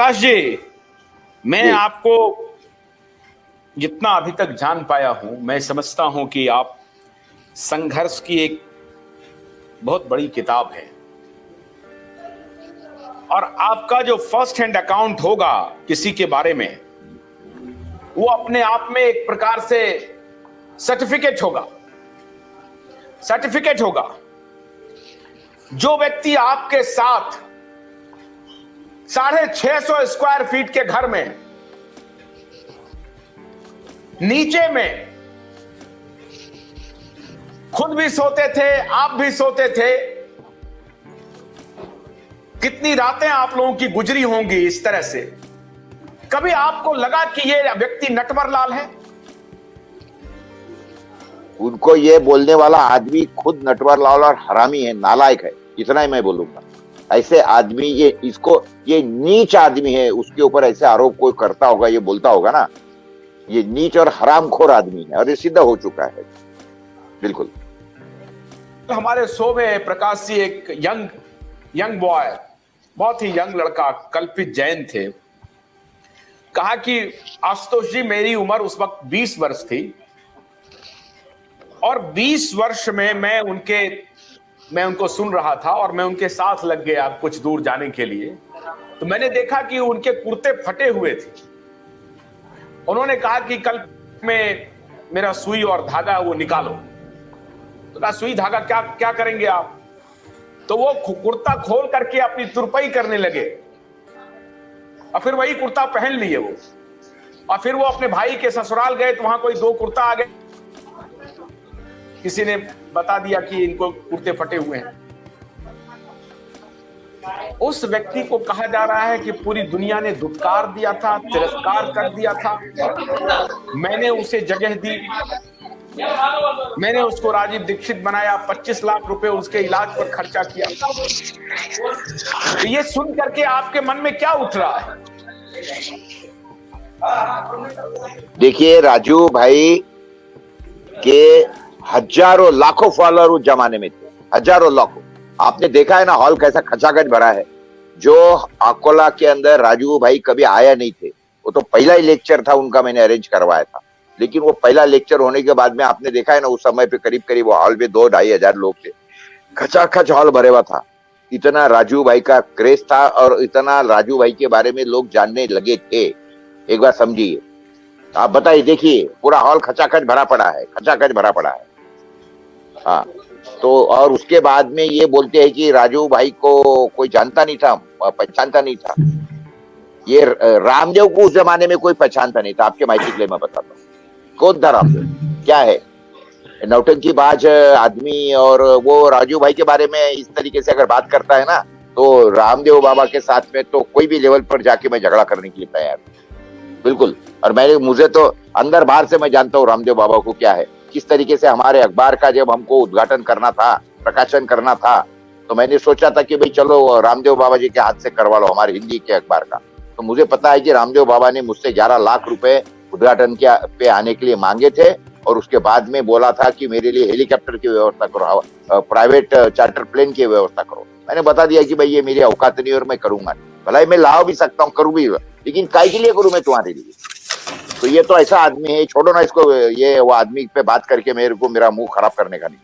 प्रकाश जी, मैं जी आपको जितना अभी तक जान पाया हूं, मैं समझता हूं कि आप संघर्ष की एक बहुत बड़ी किताब है। और आपका जो फर्स्ट हैंड अकाउंट होगा किसी के बारे में, वो अपने आप में एक प्रकार से सर्टिफिकेट होगा। सर्टिफिकेट होगा। जो व्यक्ति आपके साथ 650 स्क्वायर फीट के घर में नीचे में खुद भी सोते थे, आप भी सोते थे, कितनी रातें आप लोगों की गुजरी होंगी इस तरह से। कभी आपको लगा कि ये व्यक्ति नटवर लाल है? उनको ये बोलने वाला आदमी खुद नटवर लाल और हरामी है, नालायक है, इतना ही मैं बोलूंगा। ऐसे आदमी ये नीच आदमी है, उसके ऊपर ऐसे आरोप कोई करता होगा, ये बोलता होगा ना, ये नीच और हरामखोर आदमी है और ये सिद्ध हो चुका है। बिल्कुल। तो हमारे शो में प्रकाश जी एक यंग बॉय, बहुत ही यंग लड़का कल्पित जैन थे, कहा कि आशुतोष जी, मेरी उम्र उस वक्त 20 वर्ष थी और 20 वर्ष में मैं उनको सुन रहा था और मैं उनके साथ लग गया कुछ दूर जाने के लिए। तो मैंने देखा कि उनके कुर्ते फटे हुए थे। उन्होंने कहा कि कल में मेरा सुई और धागा वो निकालो। तो कहा, सुई धागा क्या क्या करेंगे आप? तो वो कुर्ता खोल करके अपनी तुरपाई करने लगे और फिर वही कुर्ता पहन लिए वो। और फिर वो अपने भाई के ससुराल गए तो वहां कोई 2 कुर्ता आ गए। किसी ने बता दिया कि इनको कुर्ते फटे हुए हैं। उस व्यक्ति को कहा जा रहा है कि पूरी दुनिया ने धुतकार दिया था, तिरस्कार कर दिया था। मैंने उसे जगह दी, मैंने उसको राजीव दीक्षित बनाया, 25 लाख रुपए उसके इलाज पर खर्चा किया। तो ये सुन करके आपके मन में क्या उठ रहा है? देखिए, राजू भाई के हजारों लाखों फॉलोअर उस जमाने में थे, हजारों लाखों। आपने देखा है ना हॉल कैसा खचाखच भरा है। जो अकोला के अंदर राजू भाई कभी आया नहीं थे, वो तो पहला ही लेक्चर था उनका, मैंने अरेंज करवाया था। लेकिन वो पहला लेक्चर होने के बाद में आपने देखा है ना, उस समय पे करीब करीब वो हॉल में 2-2.5 हजार लोग थे। खचाखच हॉल भरे हुआ था। इतना राजू भाई का क्रेज था और इतना राजू भाई के बारे में लोग जानने लगे थे। एक बार समझिए, आप बताइए, देखिए पूरा हॉल खचाखच भरा पड़ा है, खचाखच भरा पड़ा है। हाँ, तो और उसके बाद में ये बोलते हैं कि राजू भाई को कोई जानता नहीं था, पहचानता नहीं था। ये रामदेव को उस जमाने में कोई पहचानता नहीं था। आपके माइती के लिए मैं बताता हूँ कौन था रामदेव, क्या है, नौटंकीबाज आदमी। और वो राजू भाई के बारे में इस तरीके से अगर बात करता है ना, तो रामदेव बाबा के साथ में तो कोई भी लेवल पर जाके मैं झगड़ा करने के लिए तैयार हूं। बिल्कुल। और मुझे तो अंदर बाहर से मैं जानता हूँ रामदेव बाबा को क्या है, किस तरीके से। हमारे अखबार का जब हमको उद्घाटन करना था, प्रकाशन करना था, तो मैंने सोचा था कि भाई चलो रामदेव बाबा जी के हाथ से करवा लो हमारे हिंदी के अखबार का। तो मुझे पता है कि रामदेव बाबा ने मुझसे 11 लाख रुपए उद्घाटन पे आने के लिए मांगे थे और उसके बाद में बोला था कि मेरे लिए हेलीकॉप्टर की व्यवस्था करो, प्राइवेट चार्टर प्लेन की व्यवस्था करो। मैंने बता दिया कि भाई ये मेरी औकात नहीं और मैं करूंगा नहीं। भला मैं ला भी सकता हूँ, करूँ भी, लेकिन काय के लिए करूँ मैं तुम्हारे लिए? तो ये तो ऐसा आदमी है, छोड़ो ना इसको। ये वो आदमी पे बात करके मेरे को मेरा मुंह खराब करने का नहीं।